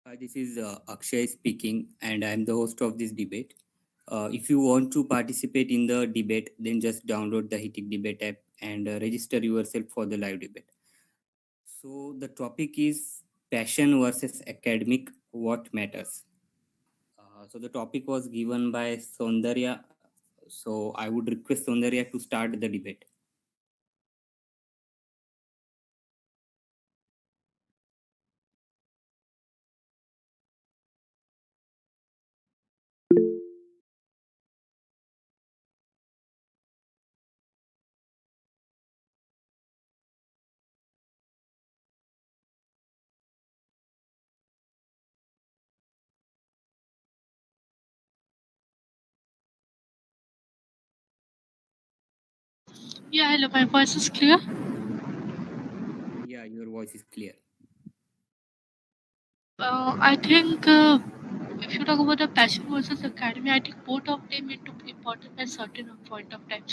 Hi, this is Akshay speaking, and I'm the host of this debate. If you want to participate in the debate, then just download the Hitik Debate app and register yourself for the live debate. So, the topic is passion versus academic, what matters? So, the topic was given by Soundarya. So, I would request Soundarya to start the debate. Yeah, hello, my voice is clear. Yeah, your voice is clear. I think if you talk about the passion versus academy, I think both of them need to be important at certain point of time.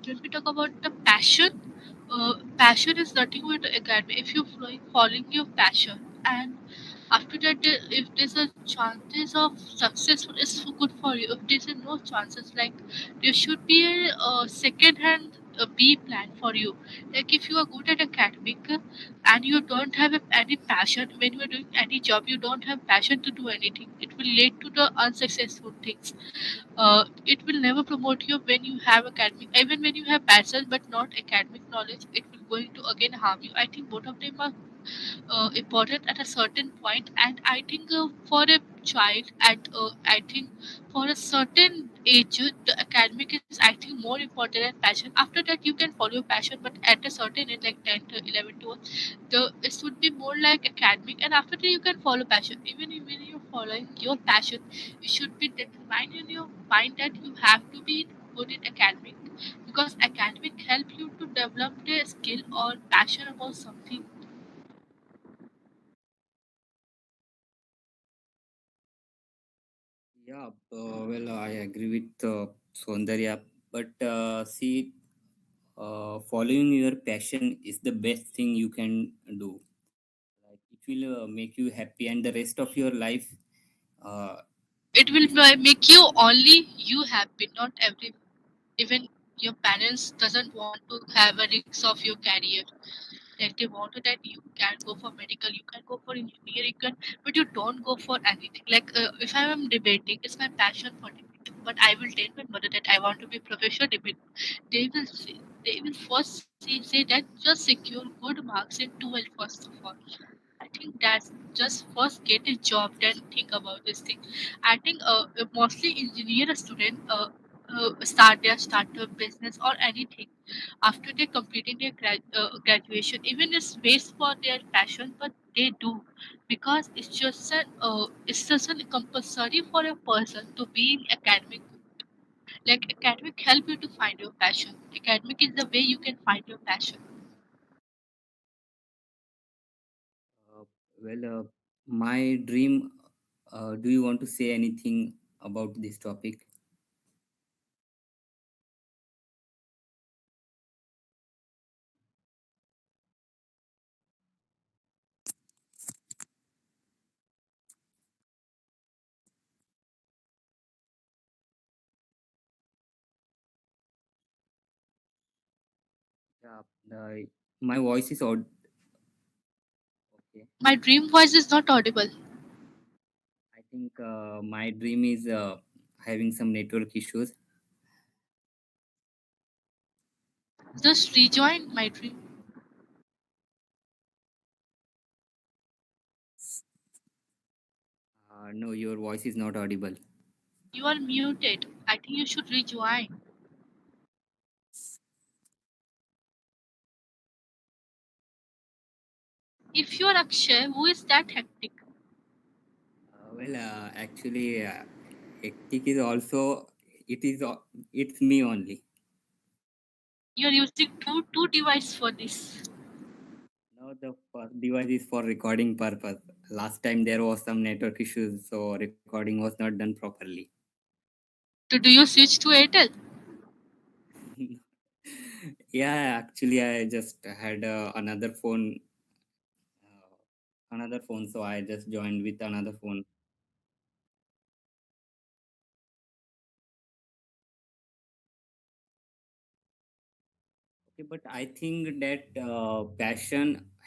When we talk about the passion, passion is nothing but academy. If you're following your passion, and after that, if there's a chances of success, it's so good for you. If there's no chances, like there should be a second hand B plan for you. Like if you are good at academic and you don't have any passion when you are doing any job, you don't have passion to do anything, it will lead to the unsuccessful things. It will never promote you when you have academic, even when you have passion but not academic knowledge, it will going to again harm you. I think both of them are important at a certain point, and I think for a child at I think for a certain age, the academic is I think more important than passion. After that you can follow your passion, but at a certain age like 10 to 11 to the it would be more like academic, and after that you can follow passion. Even when you're following your passion, you should be determined in your mind that you have to be good in academic, because academic help you to develop a skill or passion about something. Yeah, well, I agree with Soundarya, but see, following your passion is the best thing you can do. Like it will make you happy, and the rest of your life, uh, It will make you only you happy, not every, even your parents doesn't want to have a risk of your career. Like they wanted that you can go for medical, you can go for engineering, you can, but you don't go for anything. Like if I am debating, it's my passion for debate, but I will tell my mother that I want to be professional debate. They will say, they will first say that just secure good marks in 12 first of all. I think that's just first get a job, then think about this thing. I think mostly engineer student start their startup business or anything after they completing their graduation. Even it's based for their passion, but they do because it's just an compulsory for a person to be in academic. Like academic help you to find your passion. Academic is the way you can find your passion. uh, well, my dream. Do you want to say anything about this topic? Yeah, my voice is odd. Okay, My dream voice is not audible. I think my dream is having some network issues. Just rejoin my dream. No, your voice is not audible. You are muted. I think you should rejoin. If you are Akshay, who is that hectic? Actually, hectic is also it's me only. You are using two devices for this. Now the first device is for recording purpose. Last time there was some network issues, so recording was not done properly. So do you switch to Airtel? Yeah, actually, I just had another phone. another phone, so I just joined with another phone. Okay, but I think that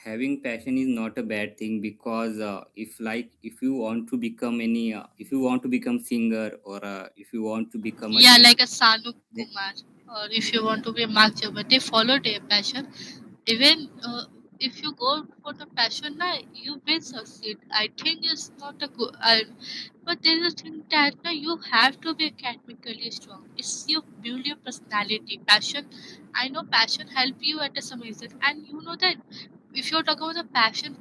having passion is not a bad thing, because if you want to become if you want to become singer, or if you want to become a Yeah, like dancer, a Sanu then Kumar, or if you want to be Mark Jabbar, they follow their passion. Even if you go for the passion, na, you will succeed. I think it's not a good. But there is a thing that na, you have to be academically strong. It's you build your personality. Passion, I know passion help you at some extent, and you know that if you're talking about the passion,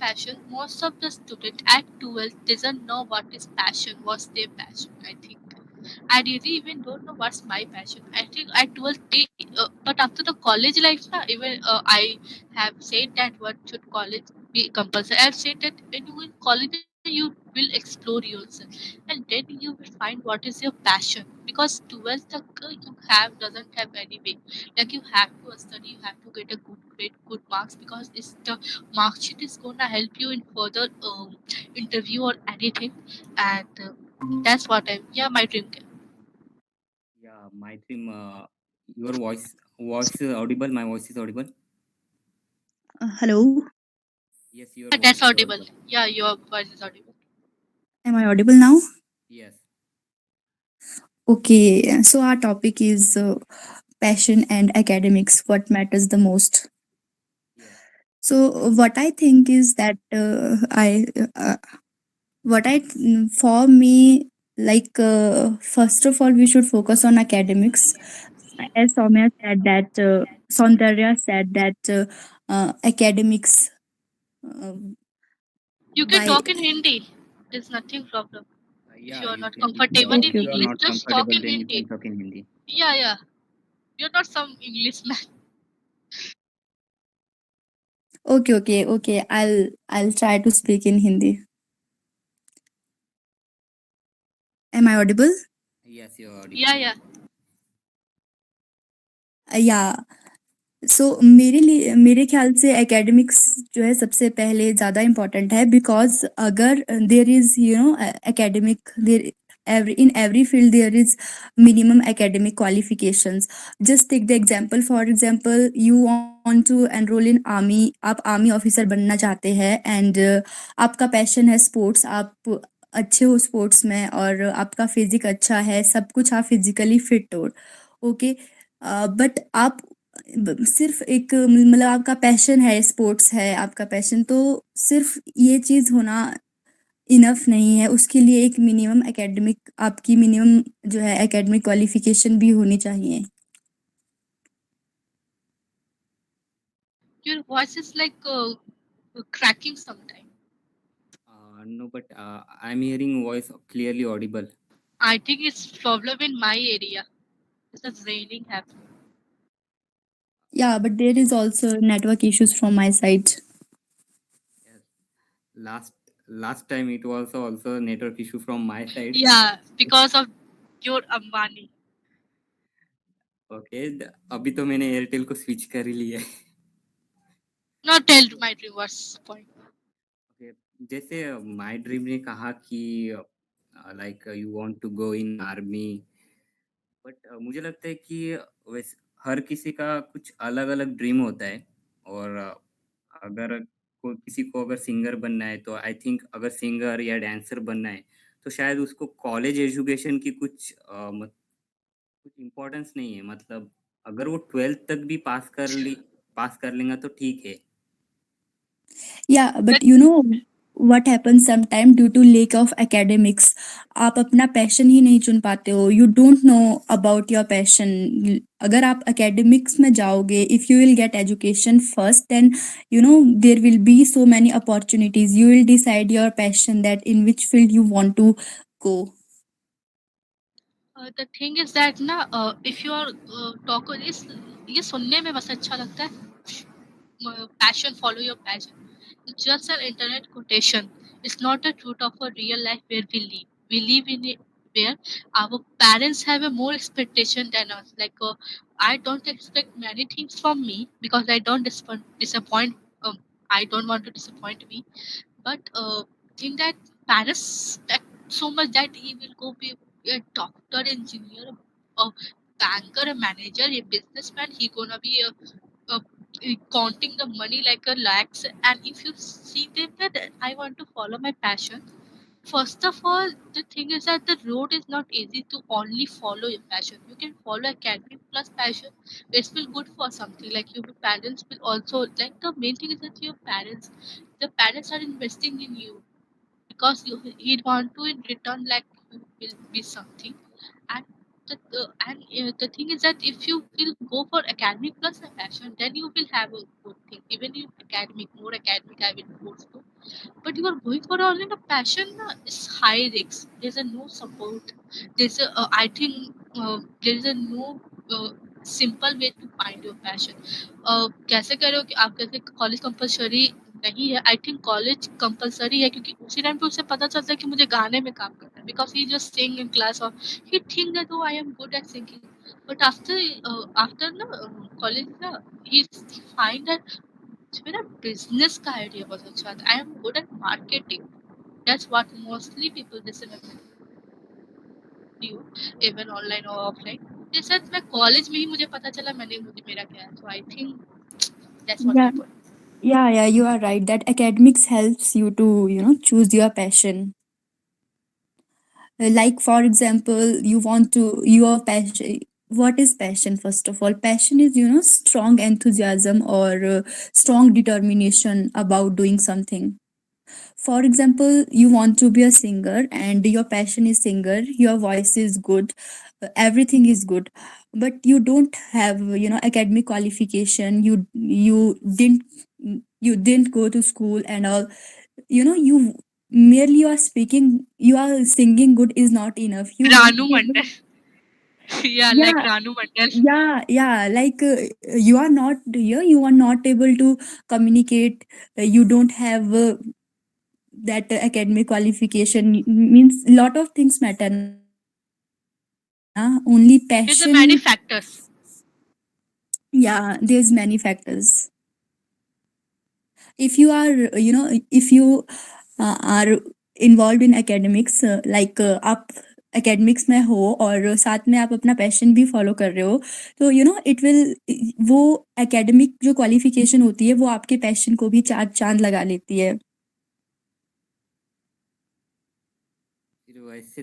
most of the student at 12 doesn't know what is passion, what's their passion. I think. I really even don't know what's my passion. I think at 12, but after the college life, na, even I have said that what should college be compulsory. I've said that when you in college, you will explore yourself, and then you will find what is your passion. Because 12th तक you have doesn't have any way. Like you have to study, you have to get a good grade, good marks, because it's the mark sheet is gonna help you in further interview or anything, and that's what I yeah my dream. yeah, my dream. Your voice is audible. My voice is audible. Hello, Yes, your Yeah, voice that's is audible. audible. Yeah, your voice is audible. am I audible now? Yes, Okay, so our topic is passion and academics, what matters the most. yes. So, what I think is that for me, like, first of all, we should focus on academics. As Soundarya said that academics, uh, You can by, talk in Hindi. There's nothing problem. If Yeah, you are you not can. comfortable in If okay, you are okay, English, not just talk comfortable, in then you Hindi. can talk in Hindi. Yeah, yeah. You're not some English man. okay. I'll try to speak in Hindi. Am I audible? Yes, you are Yeah, audible. yeah. या सो मेरे लिए मेरे ख्याल से academics जो है सबसे पहले ज़्यादा इम्पोर्टेंट है बिकॉज अगर there is you know academic there in every field there is minimum academic qualifications. Just take the example, for example, you want to enroll in army, आप आर्मी ऑफिसर बनना चाहते हैं एंड आपका passion है sports, आप अच्छे हो sports में और आपका फिजिक अच्छा है, सब कुछ आप फिजिकली फिट हो, ओके, बट आप सिर्फ एक मतलब आपका पैशन है, स्पोर्ट्स है आपका पैशन, तो सिर्फ ये चीज़ होना इनफ नहीं है, उसके लिए एक मिनिमम एकेडमिक आपकी मिनिमम जो है एकेडमिक क्वालिफिकेशन भी होनी चाहिए। Your voice is like cracking sometime. No, but I'm hearing voice clearly audible. I think it's problem in my area. It's raining happening. Yeah, but there is also network issues from my side. Yes. Last last time it was also a network issue from my side. Yeah, because of your Ambani. Okay, अभी तो मैंने Airtel को switch कर ही लिया है। Not tell my dream what's point. Okay, जैसे my dream ने कहा कि like you want to go in army, but मुझे लगता है कि वैसे हर किसी का कुछ अलग अलग ड्रीम होता है। और अगर किसी को अगर सिंगर बनना है, तो आई थिंक अगर सिंगर या डांसर बनना है, तो शायद उसको कॉलेज एजुकेशन की कुछ इम्पोर्टेंस नहीं है। मतलब अगर वो 12th तक भी पास कर लेगा तो ठीक है। या But but you know what happens sometime due to lack of academics, आप अपना पैशन ही नहीं चुन पाते हो, you don't know about your passion. अगर आप एकेडमिक्स में जाओगे, if you will get education first, then you know there will be so many opportunities, you will decide your passion that in which field you want to go. the thing is that na if you are talk इस ये सुनने में बस अच्छा लगता है passion follow your passion. It's just an internet quotation. It's not the truth of a real life where we live in a where our parents have a more expectation than us. Like I don't expect many things from me because I don't disappoint I don't want to disappoint me, but think that parents expect so much that he will go be a doctor, engineer, a banker, a manager, a businessman. He gonna be a counting the money like a lakhs. And if you see them that I want to follow my passion, first of all, the thing is that the road is not easy to only follow your passion. You can follow academic plus passion. It's will good for something like your parents will also like the main thing is that your parents, the parents are investing in you because you he want to in return like you will be something. And the thing is that if you will go for academic plus a passion, then you will have a good thing. Even if academic more academic I will force to, but you are going for only the passion is high risk. There's a no support. There's a I think there is a no simple way to find your passion. कैसे कह रहे हो कि आप कैसे college compulsory नहीं है? I think college compulsory है क्योंकि उसी टाइम पे उसे पता चलता है कि मुझे गाने में काम करना है because he just sing in class और he think that oh I am good at singing but after ना कॉलेज ना ही फाइंड दैट मेरा बिजनेस का आइडिया बहुत अच्छा था I am good at marketing that's what mostly people decide you even online और offline जैसे मैं कॉलेज में ही मुझे पता चला मैंने मुझे मेरा क्या है so I think that's what Yeah, happened yeah, you are right that academics helps you to, choose your passion. Like for example, you want to your passion. What is passion? First of all, passion is strong enthusiasm or strong determination about doing something. For example, you want to be a singer and your passion is singer, your voice is good, everything is good, but you don't have academic qualification, you didn't go to school and all, you merely you are speaking, you are singing good is not enough, you won't Ranu be able. मंडल या like Yeah, Ranu Mandal yeah, like you are not here, you are not able to communicate, you don't have that academic qualification, means lot of things matter na, only passion. there's a many factors Yeah, there's many factors. If you are if you are involved in academics, like आप academics में हो और साथ में आप अपना passion भी follow कर रहे हो, तो it will, वो academic जो qualification होती है वो आपके passion को भी चार चांद लगा लेती है. फिर वैसे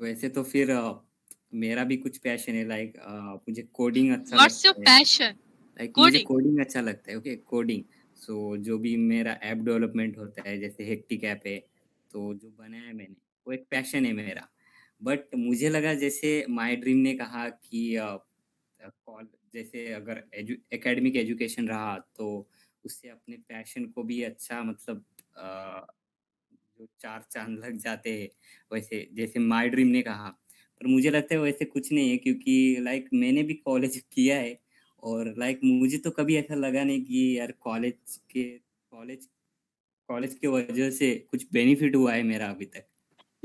वैसे तो फिर मेरा भी कुछ पैशन है मुझे कोडिंग अच्छा व्हाट्स योर लगता है पैशन मुझे कोडिंग कोडिंग अच्छा लगता है ओके कोडिंग सो जो भी मेरा ऐप डेवलपमेंट होता है जैसे हेक्टिक ऐप है तो जो बनाया है मैंने वो एक पैशन है मेरा बट मुझे लगा जैसे माय ड्रीम ने कहा कि जैसे अगर एकेडमिक एजुकेशन रहा तो उससे अपने पैशन को भी अच्छा मतलब जो चार चांद लग जाते हैं वैसे जैसे माय ड्रीम ने कहा पर मुझे लगता है वैसे कुछ नहीं है क्योंकि मैंने भी कॉलेज किया है और मुझे तो कभी ऐसा लगा नहीं कि यार कॉलेज कॉलेज की वजह से कुछ बेनिफिट हुआ है मेरा अभी तक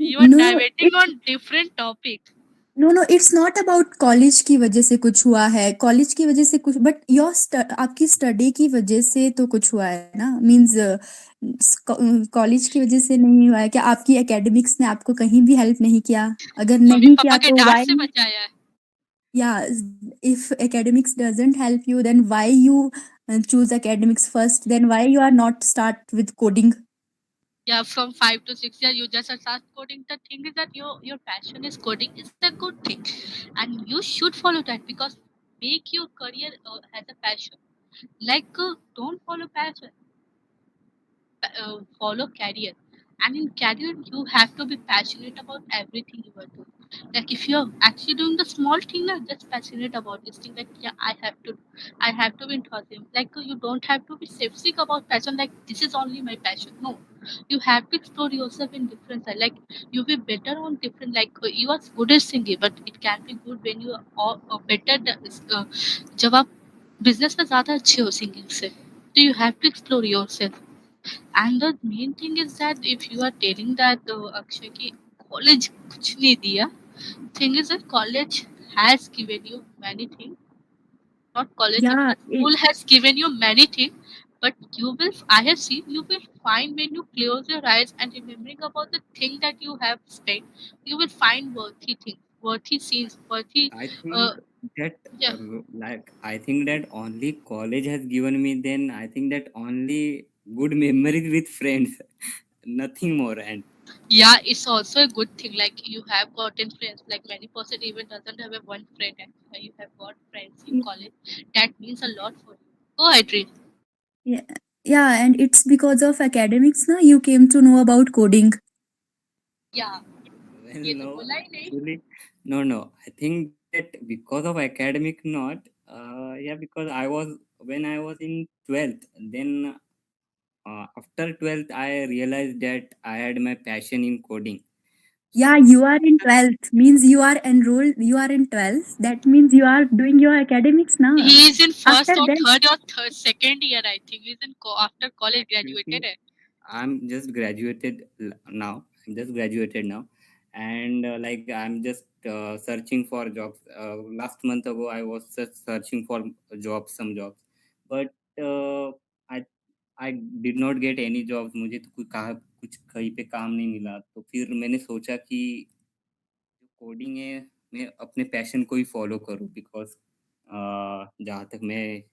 you are No, diverting on different topic no, it's not about college की वजह से कुछ हुआ है, कॉलेज की वजह से कुछ, बट आपकी स्टडी की वजह से तो कुछ हुआ है ना, मीन्स कॉलेज की वजह से नहीं हुआ है क्या? आपकी एकेडमिक्स ने आपको कहीं भी हेल्प नहीं किया? अगर मम्मी नहीं पापा किया के तो डांट व्हाई? से बचाया है या if academics doesn't help you, then why you choose academics first, then why you are not start with coding? yeah from 5 to 6 years you just start coding the thing is that your passion is coding is a good thing and you should follow that because make your career as a passion like don't follow passion follow career and in career you have to be passionate about everything you are doing like if you're actually doing the small thing like just passionate about this thing like yeah I have to be enthusiastic like you don't have to be septic about passion like this is only my passion no you have to explore yourself in different side like you be better on different like you are good at singing but it can be good when you are better जब आप business में ज़्यादा अच्छे हो singing से तो you have to explore yourself and the main thing is that if you are telling that Akshay ki college kuch nahi diya, thing is that college has given you many things. Not college, Yeah, but school has given you many things. But I have seen, you will find when you close your eyes and remembering about the thing that you have spent, you will find worthy things, worthy scenes, worthy, I uh, think that yeah. I think that only college has given me, then I think that only good memories with friends, nothing more. And Yeah, it's also a good thing. Like you have gotten friends. Like many person even doesn't have a one friend, and you have got friends in Yeah, college. That means a lot for you. Go ahead, Reem. yeah, yeah, and it's because of academics ना you came to know about coding. Yeah, well, ये तो no, बोला ही नहीं. actually, no. I think that because of academic, not. Yeah, because when I was in 12th, then after 12th, I realized that I had my passion in coding. Yeah, So you are in 12th, means you are enrolled, you are in 12th. That means you are doing your academics now. He is in After first or that, second year, I think. He's in after college graduated. actually, I'm just graduated now. I'm just graduated now, and like I'm just searching for jobs. Last month ago, I was just searching for jobs, some jobs, but I I did not get any jobs. मुझे तो कुछ कहीं पे काम नहीं मिला, तो फिर मैंने सोचा कि जो कोडिंग है, मैं अपने पैशन को ही फॉलो करूँ, बिकॉज जहाँ तक मैं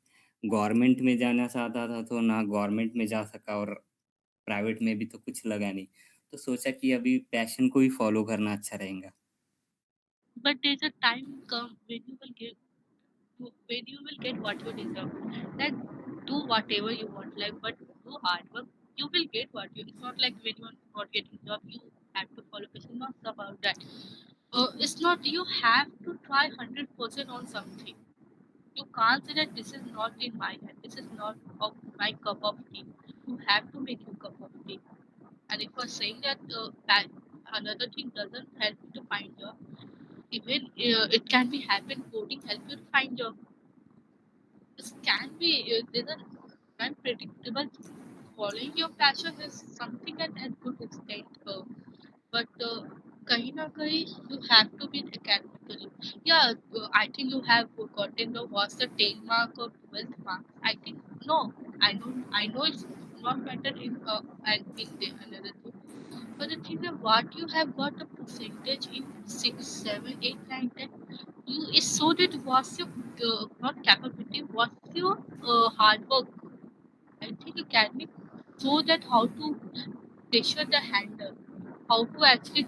गवर्नमेंट में जाना चाहता था, तो ना गवर्नमेंट में जा सका, और प्राइवेट में भी तो कुछ लगा नहीं। तो सोचा कि अभी पैशन को ही फ़ॉलो करना अच्छा रहेगा। But there's a time come when you will get when you will get what you deserve. Like do whatever you want, like but do hard work. You will get what you. It's not like when you are not getting job, you have to follow. It's not about that. It's not you have to try 100% on something. You can't say that this is not in my hand. This is not of my cup of tea. You have to make your cup of tea. And if you're saying that that another thing doesn't help you to find job, even it can be happen coding help you to find job. This can be there's an unpredictable thing. Following your passion is something at a good extent, but kahin na kahin you have to be academically. Yeah, I think you have gotten the what's the 10 mark or 12th mark. I think no, I know it's not better in and in the another thing. But the thing is, what you have got a percentage in 6, 7, 8, 9, 10, you is so that what's your not capability, what's your hard work. I think academic so that how to pressure the handle, how to actually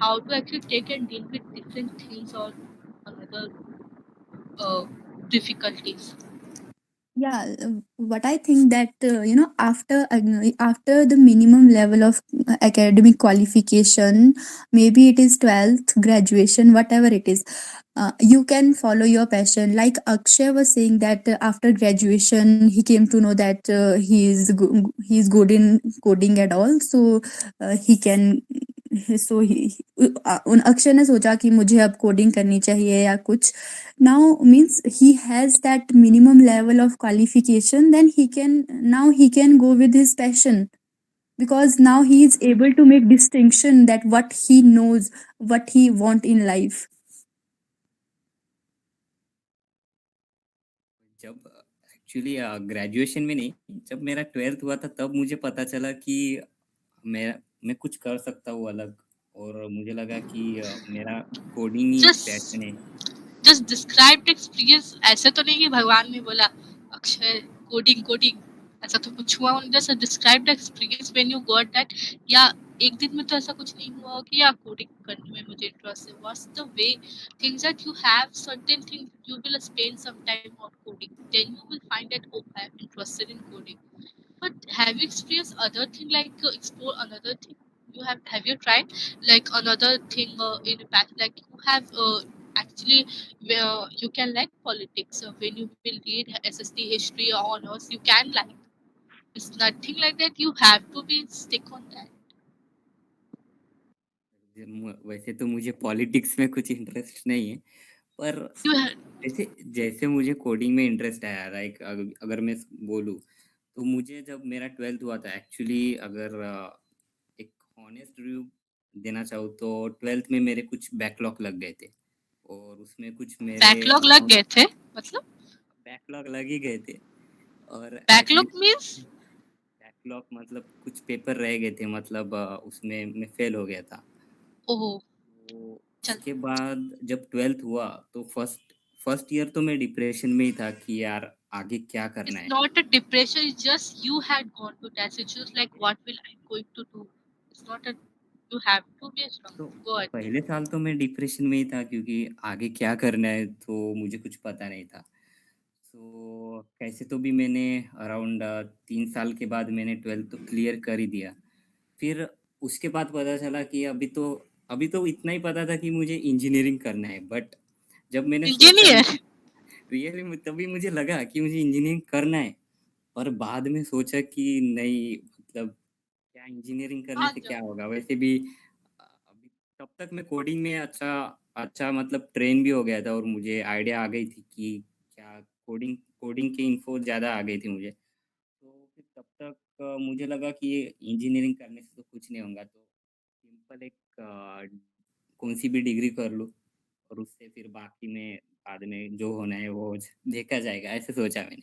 how to actually take and deal with different things or another uh, difficulties. yeah, what I think that after the minimum level of academic qualification, maybe it is 12th graduation, whatever it is, you can follow your passion. Like Akshay was saying that after graduation he came to know that he is good in coding at all, so he can so उन अक्षय ने सोचा कि मुझे अब coding करनी चाहिए या कुछ. Now means he has that minimum level of qualification, then he can go with his passion, because now he is able to make distinction that what he knows, what he want in life. जब actually graduation में नहीं, जब मेरा 12th हुआ था, तब मुझे पता चला कि मैं कुछ कर सकता हूँ अलग, और मुझे लगा कि मेरा कोडिंग ही एक Just पैशन है। just describe the experience. ऐसे तो नहीं कि भगवान ने बोला अक्षय कोडिंग कोडिंग ऐसा तो कुछ हुआ उन्होंने जैसे describe the experience when you got that या एक दिन में तो ऐसा कुछ नहीं हुआ कि या कोडिंग करने में मुझे इंटरेस्ट है what's the way things that you have certain things you will spend some time on coding then you will find that oh I am interested in coding but have you experienced other thing like explore another thing? Have you tried like another thing in the past? Like you have actually where you can like politics when you will read SST history or honors you can like. It's nothing like that. You have to be stick on that. वैसे तो मुझे politics में कुछ interest नहीं है, पर You have, जैसे जैसे मुझे कोडिंग में इंटरेस्ट आया, लाइक अगर मैं बोलूँ, तो मुझे जब मेरा 12th हुआ था, एक्चुअली अगर एक हॉनेस्ट रिव्यू देना चाहूँ, तो 12th में मेरे कुछ बैकलॉग लग गए थे, और उसमें कुछ मेरे बैकलॉग लग अकाउंट गए थे मतलब बैकलॉग लग ही गए थे, और Backlog एटलीस्ट means? बैकलॉग मतलब कुछ पेपर रह गए थे, मतलब उसमें मैं फेल हो गया था। Oh, तो chal. उसके बाद जब 12th हुआ तो फर्स्ट फर्स्ट ईयर तो मैं डिप्रेशन में ही था कि यार आगे क्या करना It's है। not a depression. It's just you had gone to that situation. Like, what will I going to do? It's not a. You have to be strong. तो Go ahead. पहले साल तो मैं डिप्रेशन में ही था क्योंकि आगे क्या करना है तो मुझे कुछ पता नहीं था। सो कैसे तो भी मैंने अराउंड 3 साल के बाद मैंने 12th तो क्लियर कर ही दिया। फिर उसके बाद पता चला कि अभी तो इतना ही पता था कि मुझे इंजीनियरिंग करना है, बट जब मैंने सोचा Engineer. रियली में तभी मुझे लगा कि मुझे इंजीनियरिंग करना है। और बाद में सोचा कि नहीं, मतलब क्या इंजीनियरिंग करने हाँ से जब क्या होगा, वैसे भी अभी तब तक मैं कोडिंग में अच्छा अच्छा मतलब ट्रेन भी हो गया था और मुझे आइडिया आ गई थी कि क्या कोडिंग कोडिंग की इन्फो ज़्यादा आ गई थी मुझे। तो फिर तब तक मुझे लगा कि ये इंजीनियरिंग करने से तो कुछ नहीं होगा, तो सिंपल एक कौन सी भी डिग्री कर लूँ और उससे फिर बाकी में बाद में जो होना है वो देखा जाएगा, ऐसे सोचा मैंने।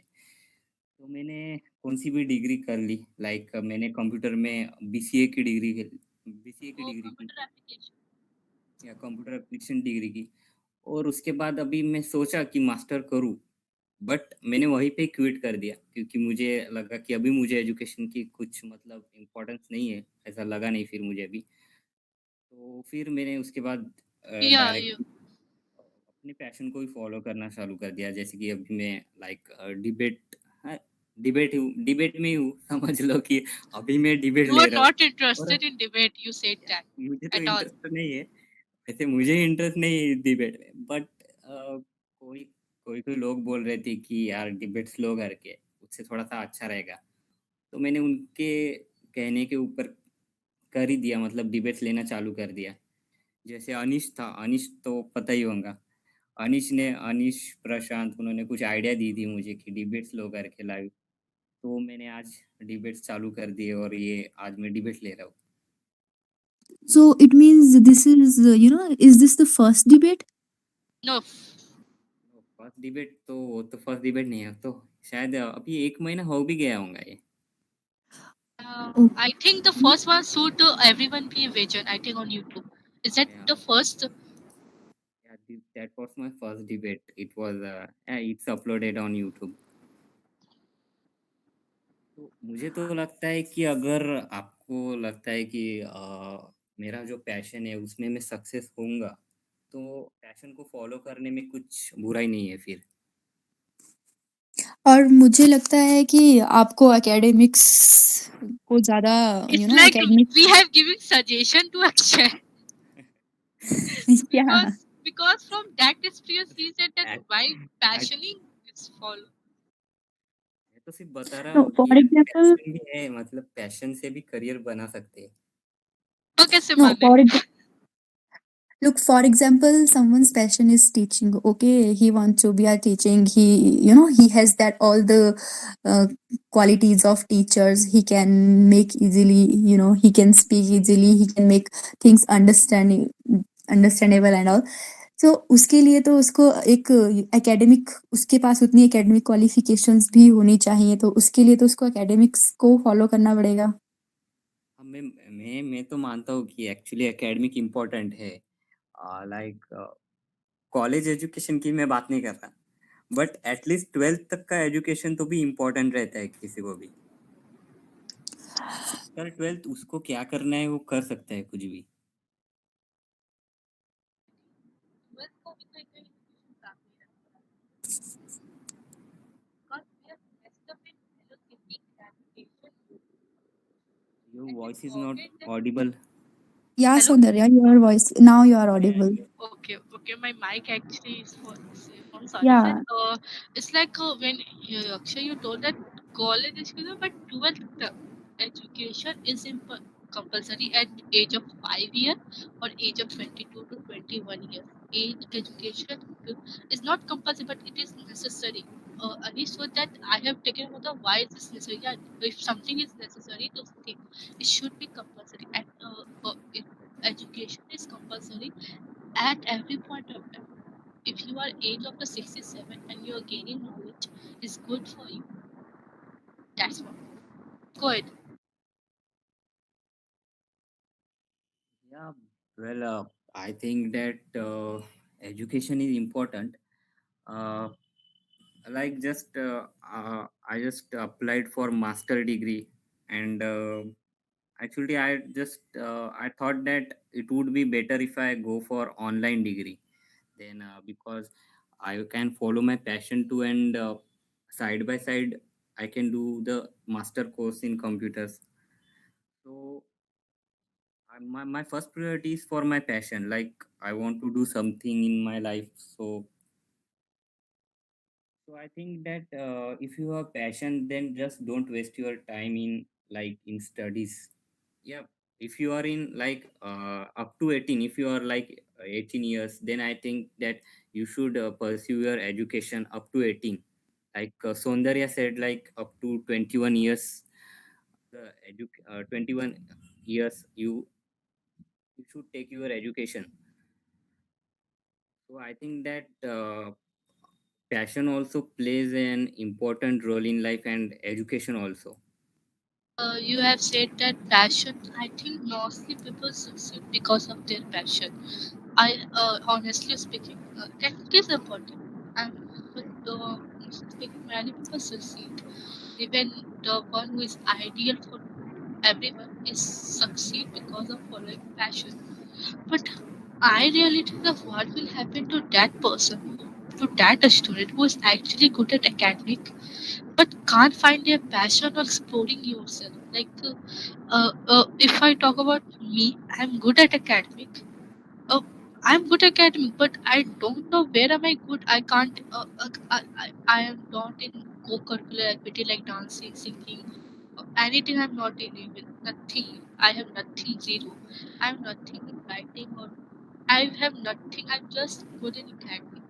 तो मैंने कौन सी भी डिग्री कर ली, लाइक मैंने कंप्यूटर में बीसीए की वो डिग्री की कंप्यूटर एप्लीकेशन. या कंप्यूटर एप्लीकेशन डिग्री की। और उसके बाद अभी मैं सोचा कि मास्टर करूँ, बट मैंने वहीं पे क्विट कर दिया क्योंकि मुझे लगा कि अभी मुझे एजुकेशन की कुछ मतलब इम्पोर्टेंस नहीं है, ऐसा लगा नहीं फिर मुझे अभी। तो फिर मैंने उसके बाद या डायरेक्टली अपने पैशन को ही फॉलो करना चालू कर दिया, जैसे कि अभी मैं लाइक डिबेट, हाँ, डिबेट में ही हूँ समझ लो कि अभी मैं डिबेट यू आर ले रहा हूँ। नॉट और interested in debate. You said या, दैट मुझे तो एट ऑल. इंटरेस्ट तो नहीं है, वैसे मुझे इंटरेस्ट नहीं है डिबेट में, बट कोई कोई कोई लोग बोल रहे थे कि यार डिबेट स्लो करके उससे थोड़ा सा अच्छा रहेगा। तो मैंने उनके कहने के ऊपर कर ही दिया, मतलब डिबेट्स लेना चालू कर दिया। जैसे अनिश था, अनिश तो पता ही होगा। अनिश प्रशांत उन्होंने कुछ आइडिया दी थी मुझे कि डिबेट्स लो करके लाइव। तो मैंने आज डिबेट्स चालू कर दिए और ये आज मैं डिबेट ले रहा हूँ। So it means this is, is this the first debate? No. First debate तो वो तो फर्स्ट डिबेट नहीं है, तो शायद अभी 1 महीना हो भी गया होगा ये। I think the Okay. first one should everyone be a vision. I think on YouTube. Is that Yeah, the first? yeah, that was my first debate. It's uploaded on YouTube. तो मुझे तो लगता है कि अगर आपको लगता है कि मेरा जो पैशन है उसमें मैं सक्सेस होऊँगा, तो पैशन को फ़ॉलो करने में कुछ बुराई नहीं है फिर। और मुझे लगता है कि आपको एकेडमिक्स को ज़्यादा It's like academic we have given suggestion to Akshay yeah. because from that experience he said that Ac why ac passioning is follow. मैं तो सिर्फ़ बता रहा No, हूँ for कि यार example, पैशन भी है, मतलब पैशन से भी करियर बना सकते हैं। Okay, no, Simone. look, for example, someone's passion is teaching. Okay, he wants to be a teaching. He has that all the uh, qualities of teachers. He can make easily. He can speak easily. He can make things understandable and all. So उसके लिए तो उसको एक academic उसके पास उतनी academic qualifications भी होनी चाहिए, तो उसके लिए तो उसको एकेडमिक्स को फॉलो करना पड़ेगा। हाँ, मैं तो मानता हूँ कि एक्चुअली एकेडमिक इम्पोर्टेंट है। लाइक कॉलेज एजुकेशन की मैं बात नहीं कर रहा, बट एटलीस्ट 12th तक का एजुकेशन तो भी इम्पोर्टेंट रहता है किसी को भी। आफ्टर 12th उसको क्या करना है वो कर सकता है कुछ भी। Well, for me, like, education family, because we are messed up in allocating education your and we voice is not forget that. Audible. Yeah, Hello. Soundarya, your voice now you are audible. Okay, okay. My mic actually is for same. I'm sorry for that. Yeah. It's like when Akshay, you told that college education, but 12th education is compulsory at age of 5 year or age of 22 to 21 years. Age education is not compulsory, but it is necessary. Anish, so that I have taken about the why is this necessary. Yeah, if something is necessary, to think it should be compulsory. And education is compulsory at every point of time. If you are age of the 67 and you are gaining knowledge, is good for you. Go ahead. Yeah, well, I think that education is important. Uh, like just I just applied for master degree, and actually I thought that it would be better if I go for online degree. Then because I can follow my passion too, and side by side I can do the master course in computers. So my first priority is for my passion. Like I want to do something in my life. So I think that if you have passion, then just don't waste your time in like in studies. Yeah, if you are in like up to 18, if you are like 18 years, then I think that you should pursue your education up to 18. Like Sondarya said, like up to 21 years, 21 years, you should take your education. So I think that passion also plays an important role in life and education also. You have said that passion. I think mostly people succeed because of their passion. I honestly speaking, technique is important, but speaking, many people succeed. Even the one who is ideal for everyone is succeed because of following passion. But I really think of what will happen to that person, to that student who is actually good at academic but can't find their passion or exploring yourself. If I talk about me, I'm good at academic. Uh, I'm good at academic, but I don't know where am I good. I can't. I am not in co-curricular activity like dancing, singing, anything. I'm not in even nothing. I have nothing zero. I'm nothing in writing or I have nothing. I'm just good in academic.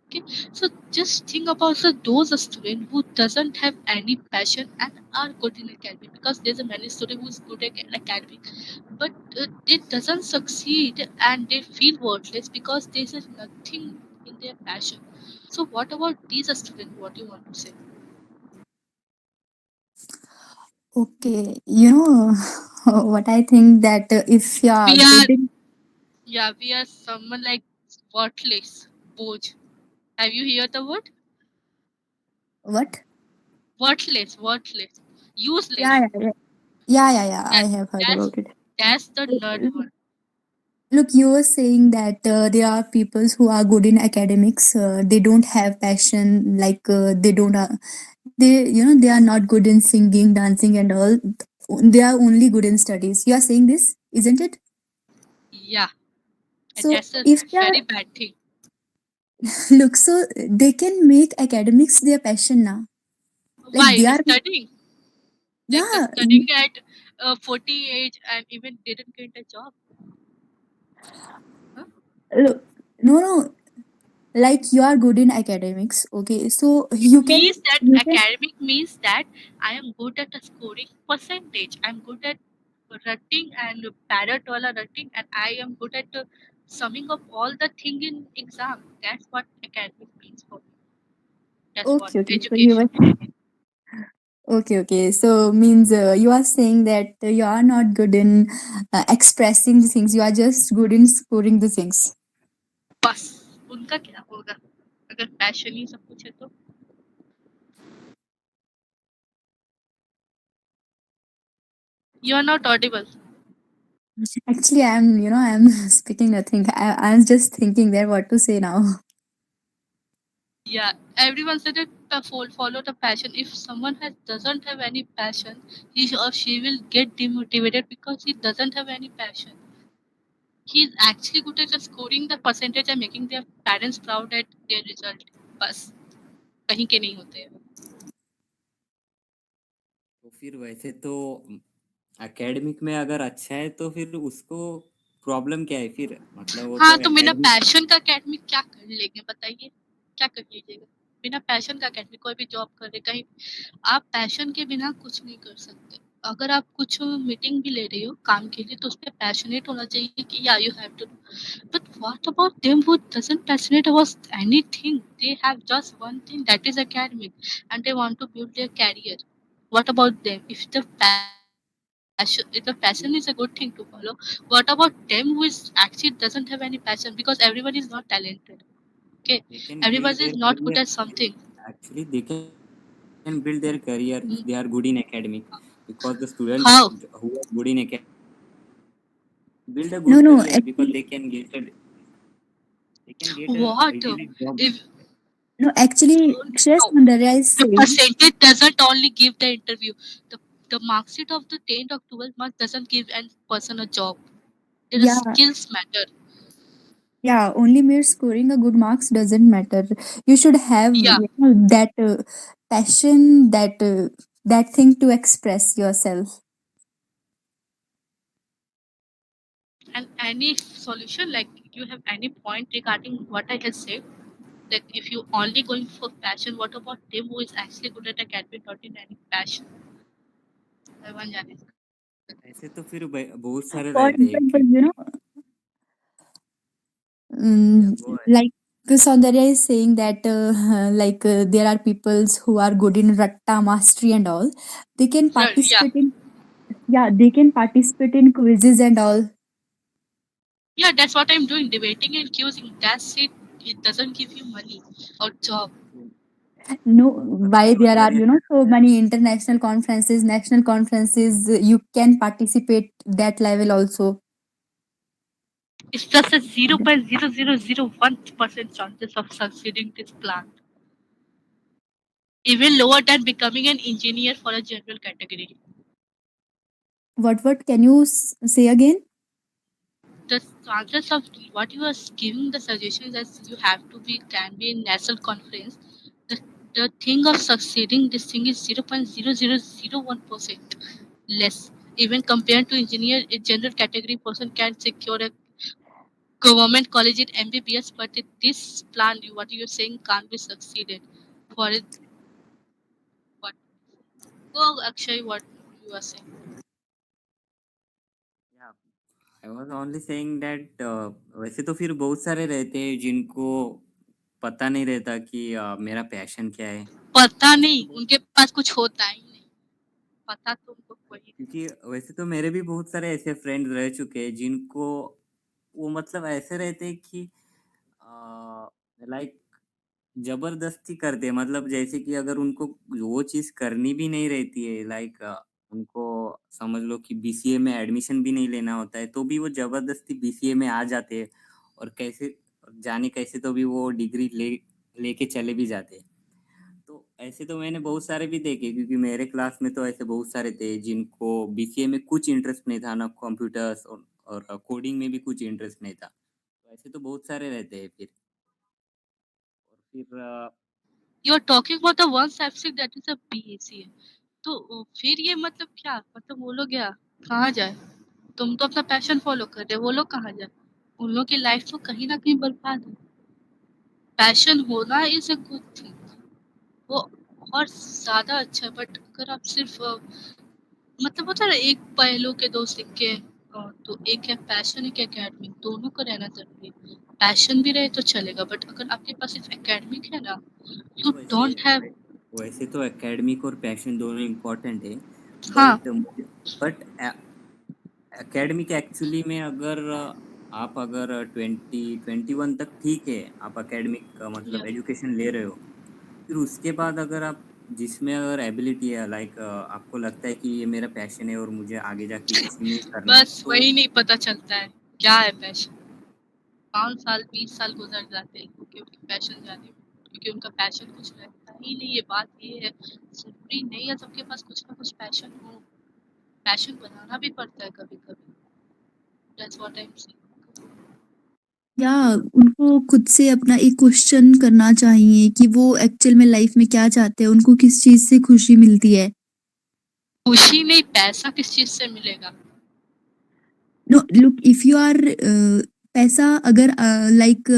Okay, so just think about those students who doesn't have any passion and are good in academic because there's a many student who's good at academic, but it doesn't succeed and they feel worthless because there's nothing in their passion. So what about these students? What do you want to say? Okay, you know what I think that if you are We are good in we are someone like worthless, boj. Have you heard the word? what? Worthless, Yeah, useless. yeah, yeah, yeah, yeah, yeah. I That have heard that's about it. that's the nerd one. Look, you were saying that there are people who are good in academics. They don't have passion, like they don't. They, they are not good in singing, dancing, and all. They are only good in studies. You are saying this, isn't it? Yeah, and So that's a if they are, very bad thing. look, so they can make academics their passion now. Like Why they are, studying? Like yeah, studying at 40 age and even didn't get a job. Huh? look, no, no, like you are good in academics. Okay, so It you can, means that you can. academic means that I am good at a scoring percentage. I'm good at writing and parrot wala writing, and I am good at summing up all the thing in exam. That's what academic means for me. That's what Okay, okay. So you education. were okay, okay. So means you are saying that you are not good in expressing the things. You are just good in scoring the things. बस उनका क्या होगा अगर passion ही सब कुछ है तो you are not audible. Actually, I'm speaking nothing. I'm just thinking there what to say now. Yeah, everyone said it follow the passion. If someone doesn't have any passion, he or she will get demotivated because he doesn't have any passion. He's actually good at just scoring the percentage and making their parents proud at their result. बस कहीं के नहीं होते हैं. तो फिर वैसे तो एकेडमिक में अगर अच्छा है तो फिर उसको प्रॉब्लम क्या है फिर मतलब वो हाँ तो तो बिना एकेडमिक पैशन का अकेडमी क्या कर लेंगे बताइए क्या कर लीजिएगा बिना पैशन का अकेडमी कोई भी जॉब कर रहे कहीं आप पैशन के बिना कुछ नहीं कर सकते अगर आप कुछ मीटिंग भी ले रही हो काम के लिए तो उसपे पैशनेट होना चाहिए कि या you have to but what about them who doesn't passionate about anything they have just one thing that is academic and they want to build their career What about them? If the passion is a good thing to follow, what about them who is actually doesn't have any passion because everyone is not talented? Okay, They can everybody build is their not good at career. something. Actually, they can build their career if they are good in academic, because the students who are good in How? academic build a good career No, because no, they can actually, get a What? easily job. If no, actually, Akshay no, Soundarya is the saying, percentage doesn't only give the interview. The the mark sheet of the 10th or 12th month doesn't give a person a job. There are yeah, skills matter. yeah, only mere scoring a good marks doesn't matter. You should have, Yeah, that passion, that thing to express yourself. and any solution like you have any point regarding what I have said? Like if you only going for passion, what about them who is actually good at academic not in any passion? I want जाने इसका. ऐसे तो फिर बहुत सारे For रहते हैं example, कि या गो like Soundarya is saying that like there are peoples who are good in ratta mastery and all. They can Yeah, participate in, yeah, they can participate in quizzes and all. yeah, that's what I'm doing, debating and accusing. That's it. It doesn't give you money or job. No, अभी why there are सौंदर्य so many international conferences, national conferences, you can participate that level also. It's just a 0.0001% chances of succeeding this plan. Even lower than becoming an engineer for a general category. What can you say again? The chances of what you are giving the suggestions as you have to be can be in national conference. The, the thing of succeeding this thing is 0.0001% less. Even compared to engineer, a general category person can secure a government college in MBBS, but this plan, what you're saying, can't be succeeded. For it, what? Go, Akshay, what you are saying. या I was only saying that वैसे तो फिर बहुत सारे रहते हैं जिनको पता नहीं रहता कि मेरा पैशन क्या है। पता वैसे तो नहीं, उनके पास कुछ होता ही नहीं। पता तो उनको कोई नहीं। क्योंकि वैसे तो मेरे भी बहुत सारे ऐसे फ्रेंड्स रह चुके हैं जिनको वो मतलब ऐसे रहते हैं कि लाइक जबरदस्ती करते हैं, मतलब जैसे कि अगर उनको वो चीज़ करनी भी नहीं रहती है, लाइक उनको समझ लो कि बीसीए में एडमिशन भी नहीं लेना होता है तो भी वो जबरदस्ती बीसीए में आ जाते हैं और कैसे जाने कैसे तो भी वो डिग्री लेके चले भी जाते हैं। तो ऐसे तो मैंने बहुत सारे भी देखे क्योंकि मेरे क्लास में तो ऐसे बहुत सारे थे जिनको बीसीए में कुछ इंटरेस्ट नहीं था, ना कंप्यूटर्स और कोडिंग में भी कुछ इंटरेस्ट नहीं था। तो ऐसे तो बहुत सारे रहते हैं फिर। और फिर You're talking about the one subject that is a BAC है। तो फिर ये मतलब क्या? मतलब वो लोग क्या कहाँ जाए? तुम तो अपना पैशन फॉलो कर रहे हो, वो लोग कहाँ जाए? उन लोग की लाइफ तो कहीं ना कहीं बर्बाद है। पैशन होना इज अ गुड थिंग, वो और ज्यादा अच्छा है, बट अगर आप सिर्फ मतलब होता है ना एक पहलू के दो सिक्के, तो एक है पैशन, एक एकेडमिक, दोनों को रहना जरूरी है। पैशन भी रहे तो चलेगा, बट अगर आपके पास सिर्फ एकेडमिक है ना, यू वैसे डोंट हैव। वैसे तो एकेडमिक और पैशन दोनों इम्पोर्टेंट है, हाँ, बट एकेडमिक एक्चुअली में अगर आप अगर 2021 तक ठीक है, आप एकेडमिक या मतलब एजुकेशन ले रहे हो, फिर उसके बाद अगर आप जिसमें अगर एबिलिटी है, लाइक आपको लगता है कि ये मेरा पैशन है और मुझे आगे जाके इसी में करना है बस तो वही नहीं पता चलता है क्या है पैशन। 5 साल 20 साल गुजर जाते हैं क्योंकि उनके पैशन जाने में, क्योंकि उनका पैशन कुछ रहता ही नहीं। ये बात ये है, जरूरी नहीं है सबके पास कुछ ना कुछ पैशन हो। पैशन बनाना भी पड़ता है कभी कभी। That's what I am saying. या उनको खुद से अपना एक क्वेश्चन करना चाहिए कि वो एक्चुअल में लाइफ में क्या चाहते हैं, उनको किस चीज से खुशी मिलती है। खुशी नहीं, पैसा किस चीज से मिलेगा? No look, if you are पैसा अगर लाइक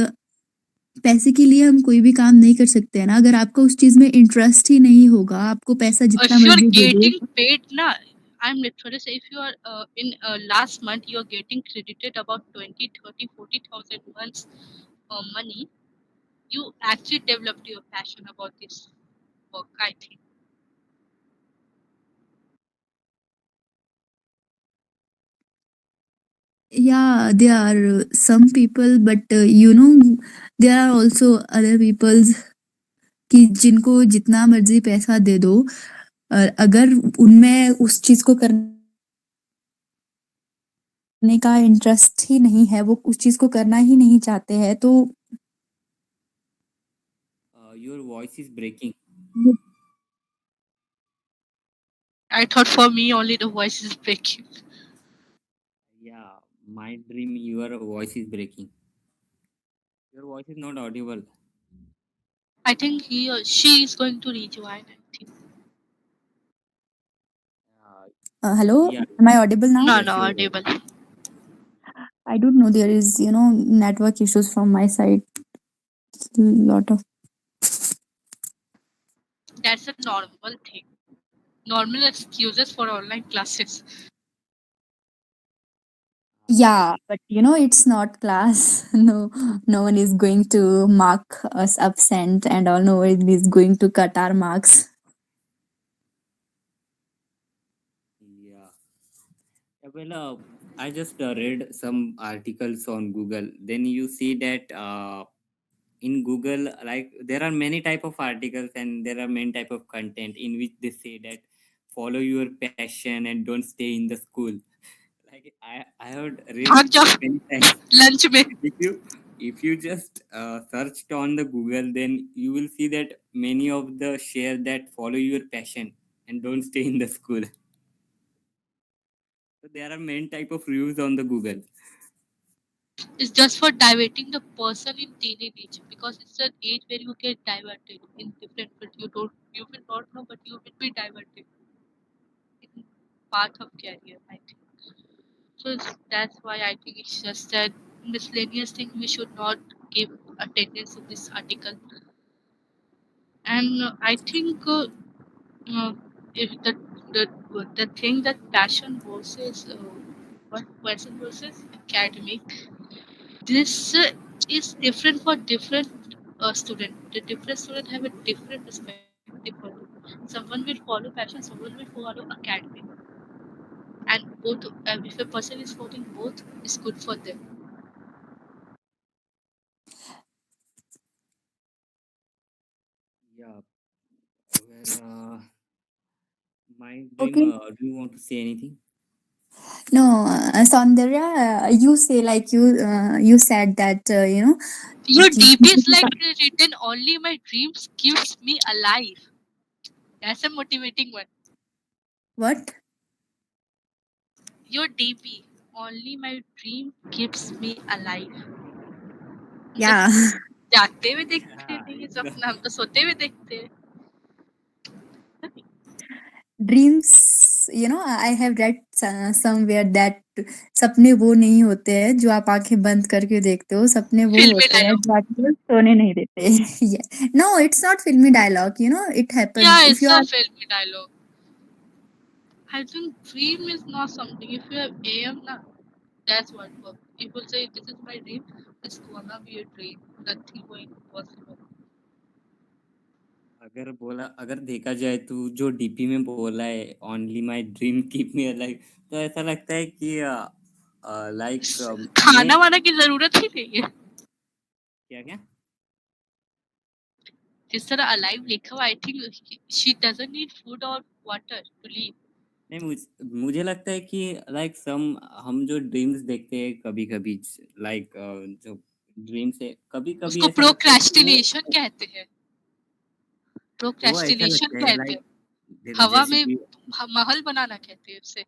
पैसे के लिए हम कोई भी काम नहीं कर सकते हैं ना। अगर आपका उस चीज में इंटरेस्ट ही नहीं होगा, आपको पैसा जितना If you are मर्जी दे दो। getting paid na, I'm literally say if you are in last month you are getting credited about 20, 30, 40,000 months money, you actually developed your passion about this work, I think. Yeah, there are some people, but there are also other peoples कि जिनको जितना मर्जी पैसा दे दो, अगर उनमें उस चीज को करने का इंटरेस्ट ही नहीं है, वो उस चीज को करना ही नहीं चाहते हैं, तो Your voice is breaking. I thought for me only the voice is breaking. Yeah, my dream, your voice is breaking. Your voice is not audible. I think he or she is going to rejoin. I think. Uh, hello, yeah, am I audible now? No, yes, no, you are audible. audible. I don't know. There is, network issues from my side. Lot of. That's a normal thing. Normal excuses for online classes. Yeah, but it's not class. No, no one is going to mark us absent, and all. No one is going to cut our marks. Yeah. Well, I just read some articles on Google. Then you see that in Google, like there are many type of articles and there are many type of content in which they say that follow your passion and don't stay in the school. Like I have read भाग so जाओ many times. lunch में. If you just searched on the Google, then you will see that many of the share that follow your passion and don't stay in the school. So there are many type of reviews on the Google. It's just for diverting the person in teenage age, because it's an age where you get diverted in different fields. You will not know, but you will be diverted in path of career, I think. So that's why I think it's just that miscellaneous thing. We should not give attendance to this article. And I think uh, if the the thing that passion versus what person versus academic, this is different for different student. The different student have a different perspective for it. Someone will follow passion, someone will follow academic, and both. If a person is following both, is good for them. Yeah. Well, my dream. Okay. Do you want to say anything? No, Saundarya, you say like you said that Your DP is like you- written only my dreams keeps me alive. That's a motivating one. what? Your DP only my dream keeps me alive. मतलब Yeah. जागते हुए देखते Yeah, नहीं है it's सपना, हम तो सोते हुए देखते हैं. Dreams I have read somewhere that सपने वो नहीं होते हैं जो आप आंखें बंद करके देखते हो, सपने वो फिल्मी होते हैं डायलॉग. जो आपको सोने नहीं देते. No, it's not filmy dialogue, it Yeah, happens if it's you a are. filmy dialogue. I think dream is not something. If you have AM, na, that's what work. People say this is my dream. It's gonna be a dream. Nothing going possible. अगर देखा जाए तो जो DP में बोला है only my dream keep me alive, तो ऐसा लगता है कि लाइक मैं खाना वाना की जरूरत ही नहीं है. क्या क्या जिस तरह अलाइव लिखा हुआ, I think she doesn't need food और वाटर टू लिव. नहीं, मुझे लगता है कि लाइक सम हम जो ड्रीम्स देखते हैं कभी कभी, लाइक जो ड्रीम्स है कभी कभी उसको ऐसा लगता है कि प्रोक्रेस्टिनेशन कहते हैं. वो ऐसा प्रोक्रेस्टिनेशन लगता है कहते लाइक हैं. हवा जैसे में कि महल बनाना कहते हैं उसे.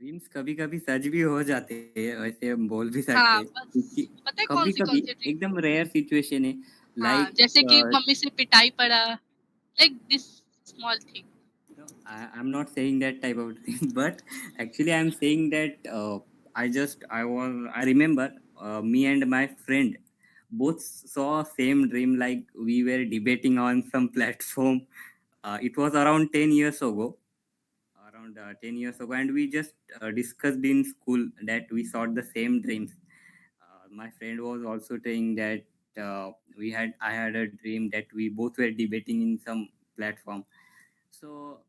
ड्रीम्स कभी कभी सच भी हो जाते हैं, वैसे हम बोल भी सकते हाँ, हैं बस क्योंकि पता है कभी कौन कभी सी ड्रीम. एकदम रेयर सिचुएशन है, हाँ, लाइक जैसे कि मम्मी से पिटाई पड़ा. Like this small thing. no, I'm not saying that type of thing, but actually I'm saying that I remember me and my friend both saw same dream, like we were debating on some platform. It was around 10 years ago, and we just discussed in school that we saw the same dreams. My friend was also saying that I had a dream that we both were debating in some platform. So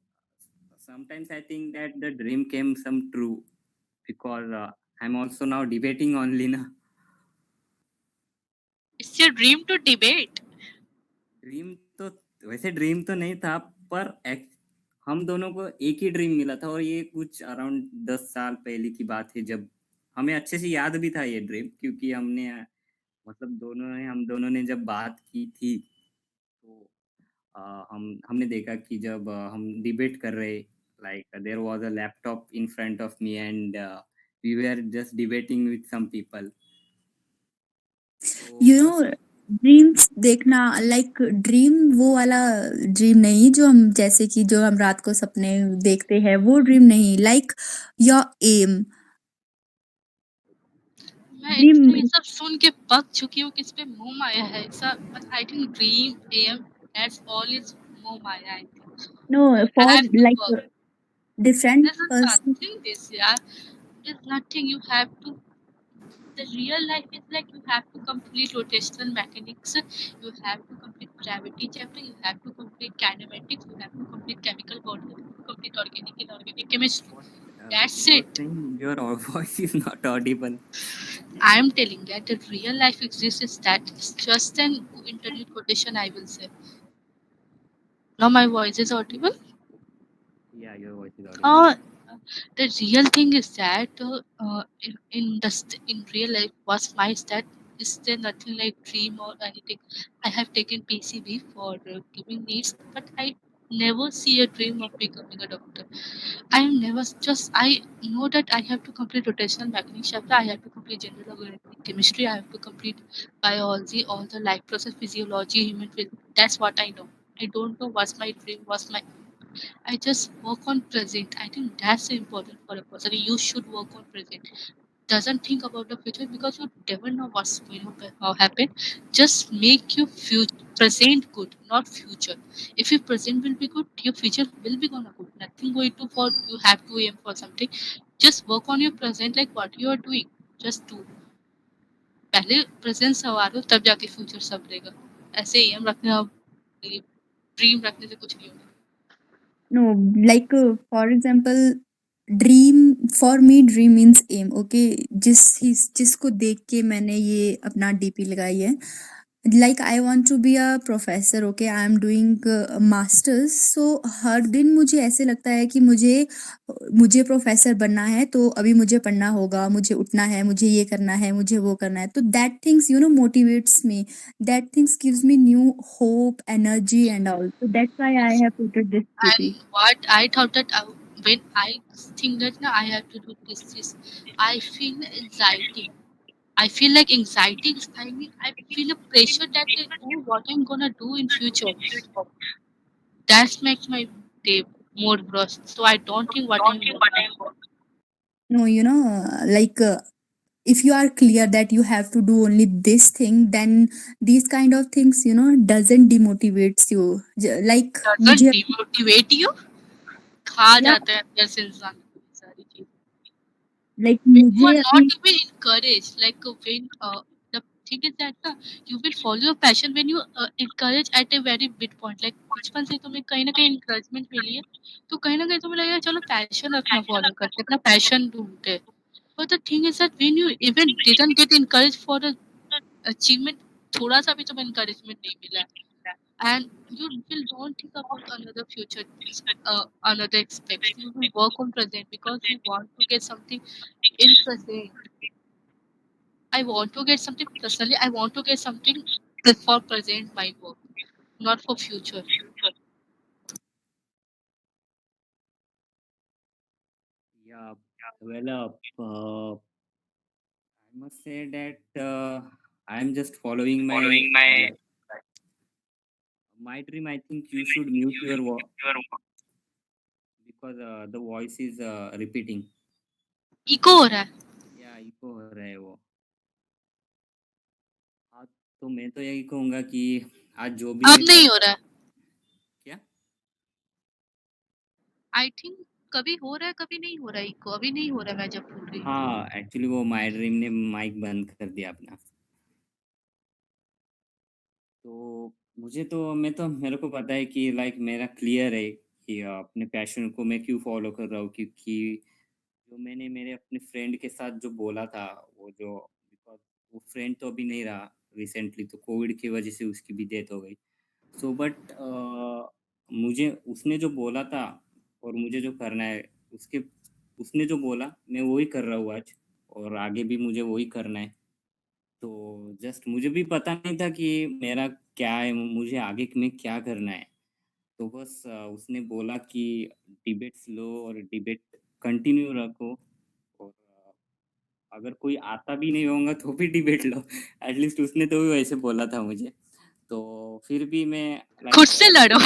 sometimes I think that the dream came some true. because I'm also now debating only na. It's your dream to debate. Dream तो वैसे dream तो नहीं था पर हम दोनों को एक ही ड्रीम मिला था और ये कुछ अराउंड 10 साल पहले की बात है जब हमें अच्छे से याद भी था ये ड्रीम क्योंकि हमने मतलब हम दोनों ने जब बात की थी तो हमने देखा कि जब हम डिबेट कर रहे like there was a laptop in front of me and we were just debating with some people तो यू नो बस ड्रीम्स देखना, लाइक ड्रीम वो वाला ड्रीम नहीं जो हम जैसे कि जो हम रात को सपने देखते हैं, वो ड्रीम नहीं, लाइक योर एम मैं ड्रीम। इतने ये सब सुन के पक चुकी हूँ कि इस पे मोह माया है ऐसा। I think dream am that's all is मोह माया। I think no, I for have to like work. Different There's person. nothing this, yeah. There's nothing you have to. The real life is like you have to complete rotational mechanics, you have to complete gravity chapter, you have to complete kinematics, you have to complete chemical bond, you have to complete organic inorganic chemistry. what That's you are it. saying your voice is not audible. I am telling that the real life exists is that it's just an internet quotation, I will say. Now my voice is audible. Yeah, your voice is audible. Uh, the real thing is that in real life, what's my stat? Is there nothing like dream or anything? I have taken PCB for giving needs, but I never see a dream of becoming a doctor. I am never just I know that I have to complete rotational mechanics chapter. I have to complete general organic chemistry. I have to complete biology, all the life process, physiology, human physics. That's what I know. I don't know what's my dream, what's my I just work on present. I think that's important for a person. You should work on present. Doesn't think about the future because you never know what's going to happen. Just make your present good, not future. If your present will be good, your future will be gonna good. Nothing going to for you have to aim for something. Just work on your present like what you are doing. Just do. पहले present संवारो तब जाके future संभलेगा। ऐसे ही हम रखने dream रखने से कुछ नहीं होगा। No, like for example dream, for me dream means am, okay. जिसको देख के मैंने ये अपना डीपी लगाई है, like I want to be a professor, okay. I am doing masters, so हर दिन मुझे ऐसे लगता है कि मुझे प्रोफेसर बनना है, तो अभी मुझे पढ़ना होगा, मुझे उठना है, मुझे ये करना है, मुझे वो करना है। तो that things motivates me, that things gives me new hope, energy and all, so that's why I have put this And DP. what I thought that when I think that now I have to do this, I feel anxiety. I feel like anxiety is I mean I feel a pressure that oh what I'm gonna do in future. That makes my day more worse. So I don't think what I'm gonna. No, like if you are clear that you have to do only this thing, then these kind of things doesn't demotivates you. Like Doesn't मुझे, demotivate you. खा या जाता है अंदर से इंसान को ये सारी चीजें। लाइक When you are मुझे not अपनी, even encouraged, like when the thing is that you will follow your passion when you encourage at a very big point. Like बचपन से तुम्हें कहीं ना कहीं encouragement मिली है, तो कहीं ना कहीं तुम्हें लगेगा चलो passion अपना follow करते हैं, अपना passion ढूंढते हैं। But the thing is that when you even didn't get encouraged for a achievement, थोड़ा सा भी तुम्हें encouragement नहीं मिला है, and you will don't think about another future, another aspects. You will work on present because you want to get something in present. I want to get something personally. I want to get something for present my work, not for future. Yeah, well, I must say that I'm just following my dream. I think you should mute your because the voice is repeating. Eco हो रहा है। या eco हो रहा है वो। हाँ, तो मैं तो यही कहूँगा कि आज जो भी अब मैं नहीं हो रहा है। क्या आई थिंक कभी हो रहा है कभी नहीं हो रहा है इको। अभी नहीं हो रहा है मैं जब बोल रही हूँ। हाँ, एक्चुअली वो माय ड्रीम ने माइक बंद कर दिया अपना। तो मेरे को पता है कि लाइक मेरा क्लियर है कि अपने पैशन को मैं क्यों फॉलो कर रहा हूँ क्योंकि जो मैंने मेरे अपने फ्रेंड के साथ जो बोला था, वो जो बिकॉज़ वो फ्रेंड तो अभी नहीं रहा रिसेंटली, तो कोविड की वजह से उसकी भी डेथ हो गई। सो बट मुझे उसने जो बोला था और मुझे जो करना है, उसके उसने जो बोला मैं वही कर रहा हूँ आज, और आगे भी मुझे वही करना है। तो जस्ट मुझे भी पता नहीं था कि मेरा क्या है, मुझे आगे में क्या करना है। तो बस उसने बोला कि डिबेट्स लो और डिबेट कंटिन्यू रखो, और अगर कोई आता भी नहीं होगा तो भी डिबेट लो। एटलीस्ट उसने तो भी वैसे बोला था मुझे। तो फिर भी मैं खुद लाइक से लड़ो।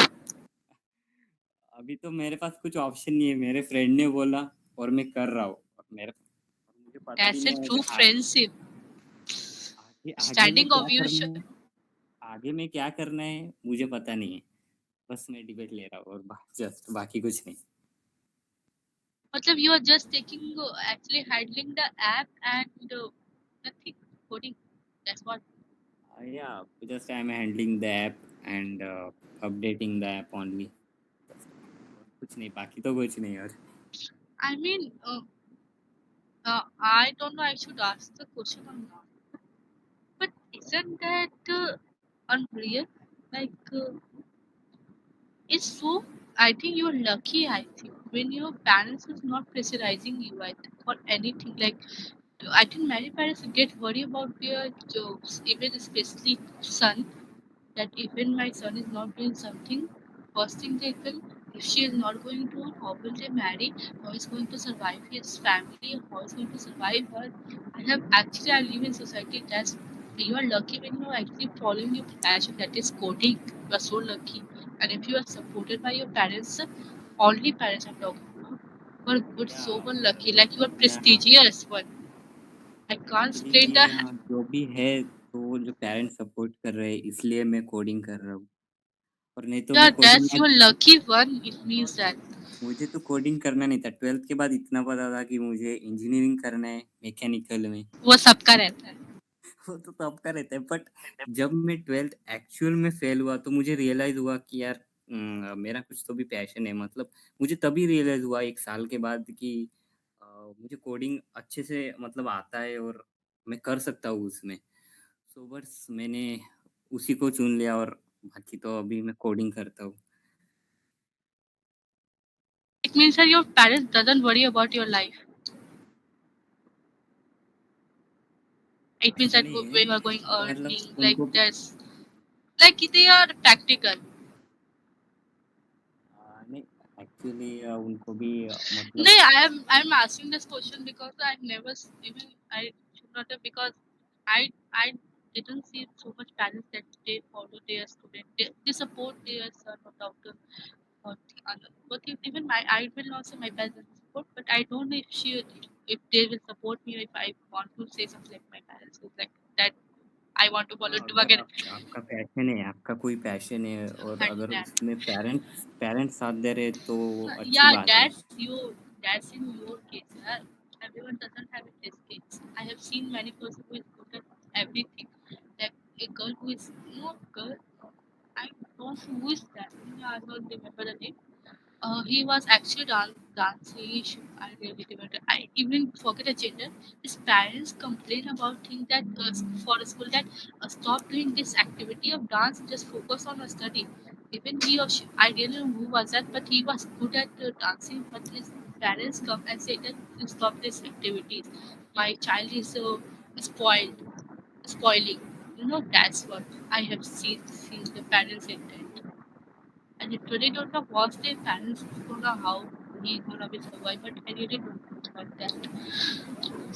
अभी तो मेरे पास कुछ ऑप्शन नहीं है, मेरे फ्रेंड ने बोला और मैं कर रहा हूँ, और मुझे पता भी That's नहीं a है true कि friendship. आगे आगे में Standing क्या of you. करना है, आगे में क्या करना है मुझे पता नहीं है। बस मैं डिबेट ले रहा हूँ और जस्ट बाकी कुछ नहीं। मतलब you are just taking actually handling the app and nothing coding. That's what. Yeah, just I'm handling the app and updating the app only. और कुछ नहीं, बाकी तो कुछ नहीं। और I mean, I don't know. I should ask the question or not. But isn't that unreal? Like, it's so. I think you're lucky. I think when your parents is not pressurizing you, I think, for anything. Like, I think many parents get worried about their jobs, even especially son. That even my son is not doing something, first thing they will, if she is not going to, how will they marry? How is going to survive his family? How is going to survive her? I live in society that's you are lucky when you are actually following your passion that is coding. You are so lucky. And if you are supported by your parents, only parents I'm talking about, you are good, so या one lucky, like you are या prestigious one. I can't मेरे explain the. लिए जो भी है, तो जो parents support कर रहे हैं इसलिए मैं कोडिंग कर रहा हूँ, और नहीं तो Yeah, मैं coding that's your lucky one. It means that. मुझे तो कोडिंग करना नहीं था। 12th के बाद इतना पता था कि मुझे इंजीनियरिंग करना है मैकेनिकल में। वो सबका रहता है। वो तो सबका रहता है, बट जब मैं 12th एक्चुअल में फेल हुआ तो मुझे रियलाइज हुआ कि यार मेरा कुछ तो भी पैशन है। मतलब मुझे तभी रियलाइज हुआ 1 साल के बाद कि मुझे कोडिंग अच्छे से मतलब आता है और मैं कर सकता हूँ उसमें। सो बस मैंने उसी को चुन लिया, और बाकी तो अभी मैं कोडिंग करता हूँ। It means that your parents doesn't worry about your life. It means ऐसा that नहीं है, when you are going मतलब earning like उनको this, like they are practical. नहीं, एक्चुअली उनको भी No, मतलब I'm asking this question because I've never even I should not have because I didn't see so much parents that they follow their student. They support their son or daughter or the other. But even my I will not say my parents will support, but I don't know if they will support me or if I want to say something like my parents is like that I want to follow हाँ, to अगर again. आपका passion है, आपका कोई passion है और अगर Understand. उसमें पेरेंट्स पेरेंट्स साथ दे रहे तो अच्छी Yeah, बात है। that's in your case. Yeah. Everyone doesn't have it this case. I have seen many persons who is good at everything. Like a girl who is not girl. I don't know who is that. I don't remember the name. He was actually dancing. I really remember. I even forget the gender. His parents complain about things that for a school that stop doing this activity of dance and just focus on a study. Even he or she, I really don't know who was that, but he was good at dancing. But his parents come and say that you stop these activities. My child is spoiled, spoiling. You know that's what I have seen the parents intent. I literally don't know what their parents don't know how he gonna be survive, but I really don't know about that.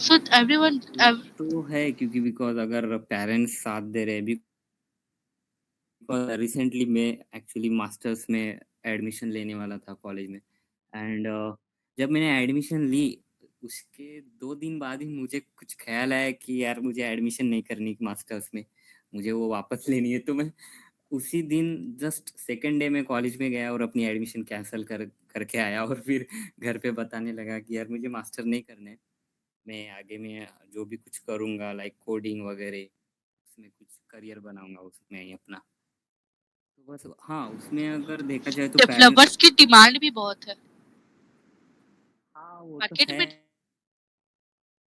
So everyone, वो तो है, क्योंकि because अगर parents साथ दे रहे हैं, because recently मैं actually masters में एडमिशन लेने वाला था कॉलेज में, एंड जब मैंने एडमिशन ली, उसके 2 दिन बाद ही मुझे कुछ ख़्याल आया कि यार मुझे एडमिशन नहीं करनी मास्टर्स में, मुझे वो वापस लेनी है। तो मैं उसी दिन जस्ट सेकंड डे में कॉलेज में गया और अपनी एडमिशन कैंसल करके आया, और फिर घर पे बताने लगा कि यार मुझे मास्टर नहीं करना है, मैं आगे में जो भी कुछ करूँगा लाइक कोडिंग वगैरह, उसमें कुछ करियर बनाऊँगा उसमें ही अपना। तो बस हाँ, उसमें अगर देखा जाए तो पेरेंट्स डेवलपर्स की डिमांड भी बहुत है हाँ, वो तो मार्केट है, में।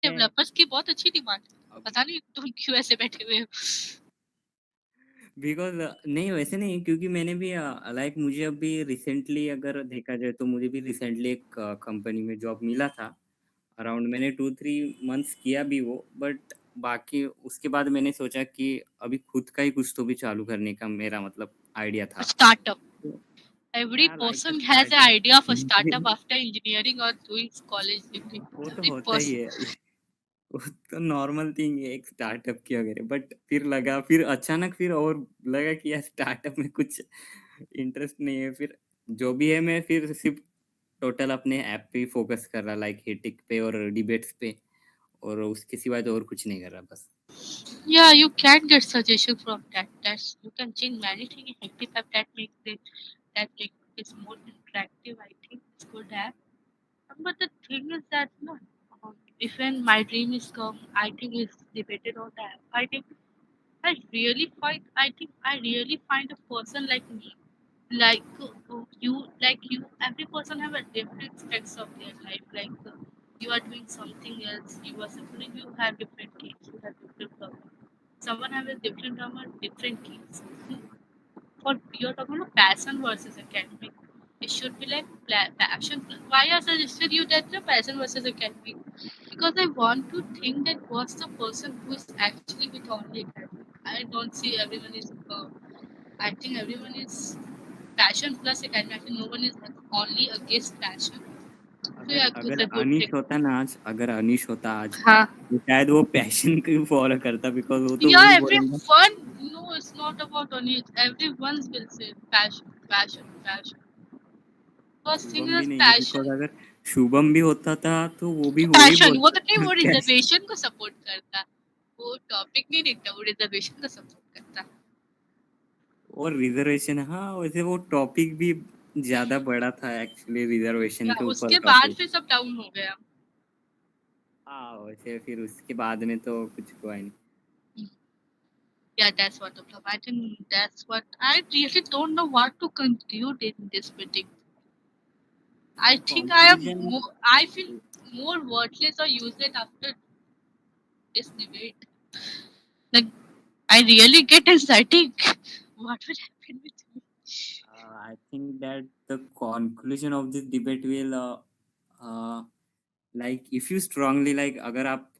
डेवलपर्स की बहुत अच्छी डिमांड है। अब पता नहीं तुम क्यों ऐसे बैठे हुए हो। बिकॉज नहीं, वैसे नहीं, क्योंकि मैंने भी लाइक मुझे अभी रिसेंटली अगर देखा जाए तो मुझे भी रिसेंटली एक कंपनी में जॉब मिला था। अराउंड मैंने 2-3 मंथ्स किया भी वो, बट बाकी उसके बाद मैंने सोचा कि अभी खुद का ही कुछ तो भी चालू करने का मेरा मतलब आइडिया था। स्टार्टअप। तो Every या like a person has an startup. idea of a startup after engineering or doing college degree. वो तो Every होता ही person. है। वो तो नॉर्मल थिंग है एक स्टार्टअप की वगैरह, बट फिर लगा, फिर अचानक फिर और लगा कि यार स्टार्टअप में कुछ इंटरेस्ट नहीं है। फिर जो भी है मैं फिर सिर्फ टोटल अपने ऐप पे ही फोकस कर रहा, लाइक हिटिक पे और डिबेट्स पे, और उसके सिवाय तो और कुछ नहीं कर रहा बस। Yeah, you can get suggestion from that. That's you can change many things in HactiPath that makes it more interactive. I think it's good app. But the thing is that no, if when my dream is come, I think it's debated on that. I think I really find a person like me, like you. Every person have a different aspects of their life. You are doing something else. You are suffering. You have different kids. You have different problems. Someone have a different drama, different kids. For you're talking about passion versus academic. It should be like passion. Why I suggested you that the passion versus academic? Because I want to think that what's the person who is actually with only academic. I don't see everyone is. I think everyone is passion plus academic. I think no one is only against passion. So अगर yeah, it's अगर a good Anish thing. होता ना आज, अगर अनीश होता आज, हाँ. तो शायद वो पैशन को ही फॉलो करता, बिकॉज वो तो Yeah, वही बोलेगा। everyone. No, it's not about only. Everyone will say passion, passion, passion. First thing Shubham भी is नहीं है, बिकॉज passion. अगर शुभम भी होता था तो वो भी वही पैशन वो तो नहीं, बोलता वो पैशन। रिजर्वेशन को सपोर्ट करता। वो टॉपिक नहीं देखता, वो रिजर्वेशन को सपोर्ट करता। और रिजर्वेशन, हाँ, वैसे वो टॉपिक भी ज्यादा बड़ा था एक्चुअली, रिजर्वेशन या के ऊपर उसके बाद टॉपिक। फिर सब डाउन हो गया। हाँ, वैसे फिर उसके बाद में तो कुछ हुआ ही नहीं। Yeah, that's what the problem. I think that's what I really don't know what to conclude in this meeting. I think conclusion, I feel more worthless or useless after this debate. Like I really get anxiety. What will happen with me? I think that the conclusion of this debate will, like if you strongly, like अगर आप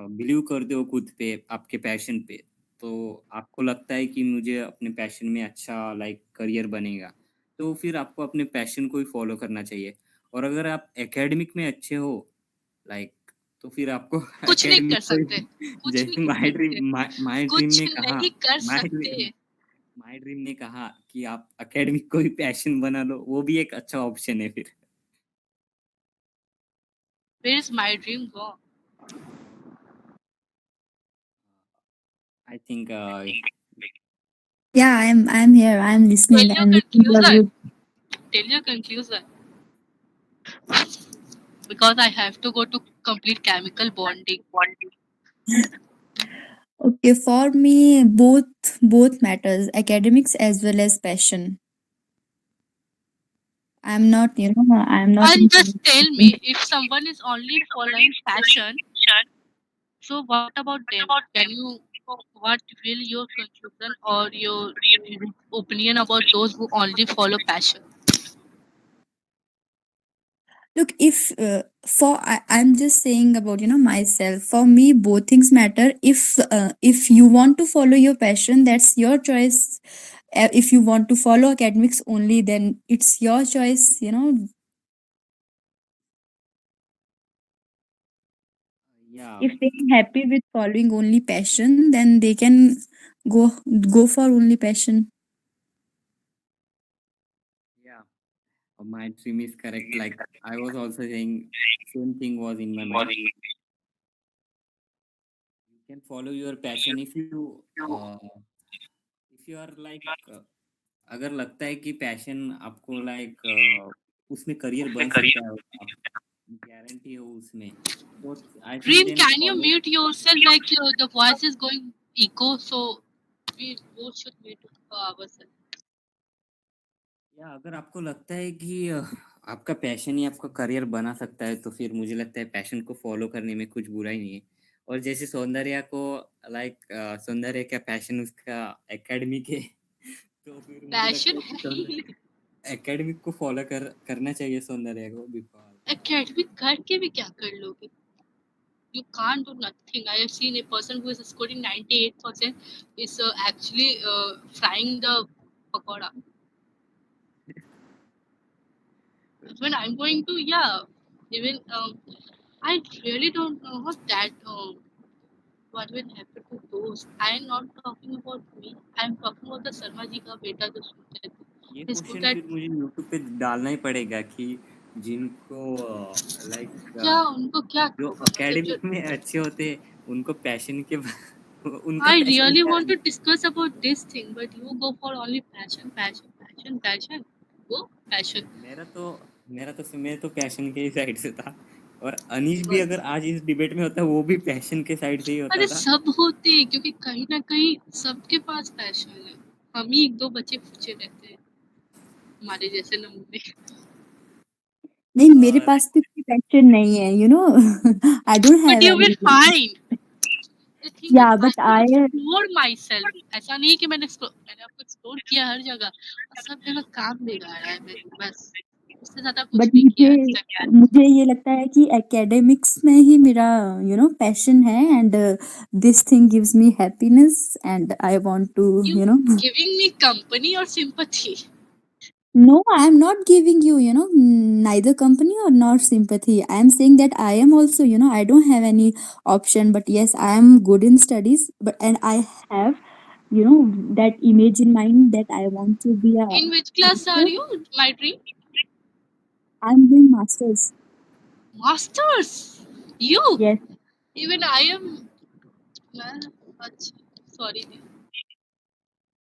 believe करते हो खुद पे, आपके passion पे, तो आपको लगता है कि मुझे अपने पैशन में अच्छा लाइक करियर बनेगा, तो फिर आपको अपने पैशन को ही फॉलो करना चाहिए। और अगर आप एकेडमिक में अच्छे हो, लाइक, तो फिर आपको कुछ नहीं कर एकेडमिक को सकते, ही, कुछ नहीं जैसे कर सकते, माय ड्रीम कुछ ने कहा, नहीं कर माय सकते। माय ड्रीम ने कहा कि आप एकेडमिक को ही पैशन बना लो, वो भी एक अच्छा ऑप्शन है फिर। Where is my dream gone? I think Yeah, I'm here. I'm Tell listening. your I'm listening to conclusion. every. Tell your conclusion. Because I have to go to complete chemical bonding. Okay, for me, both matters, academics as well as passion. I'm not And just tell in. me, if someone is only following passion, so what about them? Can you, what will your conclusion or your opinion about those who only follow passion? Look, if I'm just saying about myself. For me, both things matter. If you want to follow your passion, that's your choice. If you want to follow academics only, then it's your choice. या If they're happy with following only passion, then they can go go for only passion. या my dream is correct, like I was also saying, same thing was in my mind. You can follow your passion if you are like, अगर लगता है कि passion आपको like उसमें career बन सकता है, और आप गारंटी हो उसमें, तो I think Dream, then can you follow. mute yourself? Like the voice is going echo, so we both should mute ourselves. या अगर आपको लगता है कि आपका पैशन ही आपका करियर बना सकता है, तो फिर मुझे लगता है पैशन को फॉलो करने में कुछ बुरा ही नहीं है। और जैसे सौंदर्या को लाइक सौंदर्या का पैशन उसका एकेडमिक है तो फिर मुझे लगता पैशन है है कि ही नहीं। एकेडमिक को फॉलो करना चाहिए सौंदर्या को बिकॉज एकेडमिक करके भी क्या कर लोगे? You can't do nothing. I have seen a person who is scoring 98% is actually frying the pakoda. When I'm going to, yeah, even I really don't know how that what will happen to those. I am not talking about me. I am talking about the Sharma ji का बेटा जो सुनते थे. ये He's good question at फिर मुझे YouTube पे डालना ही पड़ेगा कि जिनको क्या लाइक उनको क्या जो मतलब जो एकेडमिक में अच्छे होते हैं उनको पैशन के उनका I पैशन really क्या want to discuss about this thing, but you go for only passion, passion, passion, passion. Go passion. मैं तो पैशन के ही साइड से था और अनीश भी But अगर आज इस डिबेट में होता वो भी पैशन के साइड से ही होता अरे था। सब होते हैं क्योंकि कहीं ना कहीं सबके पास पैशन है। हम ही एक दो बच्चे पूछे रहते हैं हमारे जैसे नमूने। नहीं, मेरे और पास भी कोई पैशन नहीं है, you know I don't but have you will any. Find the thing is या I but will I explore my self नहीं कि मैंने आपको एक्सप्लोर किया हर जगह और सब जगह काम बिगाड़ा है मैंने बस उससे ज्यादा बट कुछ नहीं किया है। मुझे ये लगता है कि एकेडमिक्स में ही मेरा पैशन है, and this thing gives me happiness and I want to you you know giving me company और sympathy. No, I am not giving you, neither company or not sympathy. I am saying that I am also, I don't have any option, but yes, I am good in studies, but and I have, that image in mind that I want to be a इन which class are teacher. You my dream? I'm doing masters. Masters you Yes. Even I am. अच्छा sorry दी